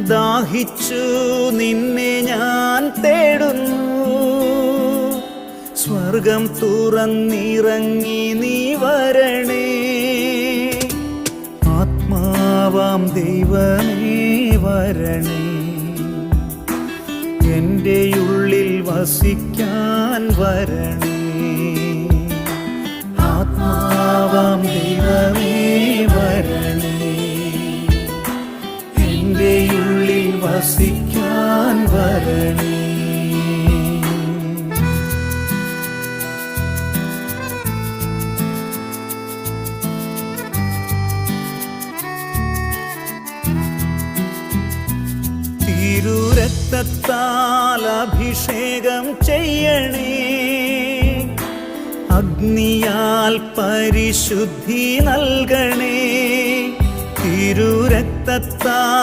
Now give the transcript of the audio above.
ദാഹിച്ചു നിന്നെ ഞാൻ തേടുന്നു. സ്വർഗം തുറന്നിറങ്ങി നീ വരണേ. ആത്മാവാം ദൈവമേ വരണേ. എൻ്റെ ഉള്ളിൽ വസിക്കാൻ വരണേ. ആത്മാവാം ദൈവമേ വരണേ. എൻ്റെ ഉള്ളിൽ വസിക്കാൻ വരണേ. തിരുരക്തത്താൽ അഭിഷേകം ചെയ്യണേ. അഗ്നിയാൽ പരിശുദ്ധി നൽകണേ. തിരുരക്തത്താൽ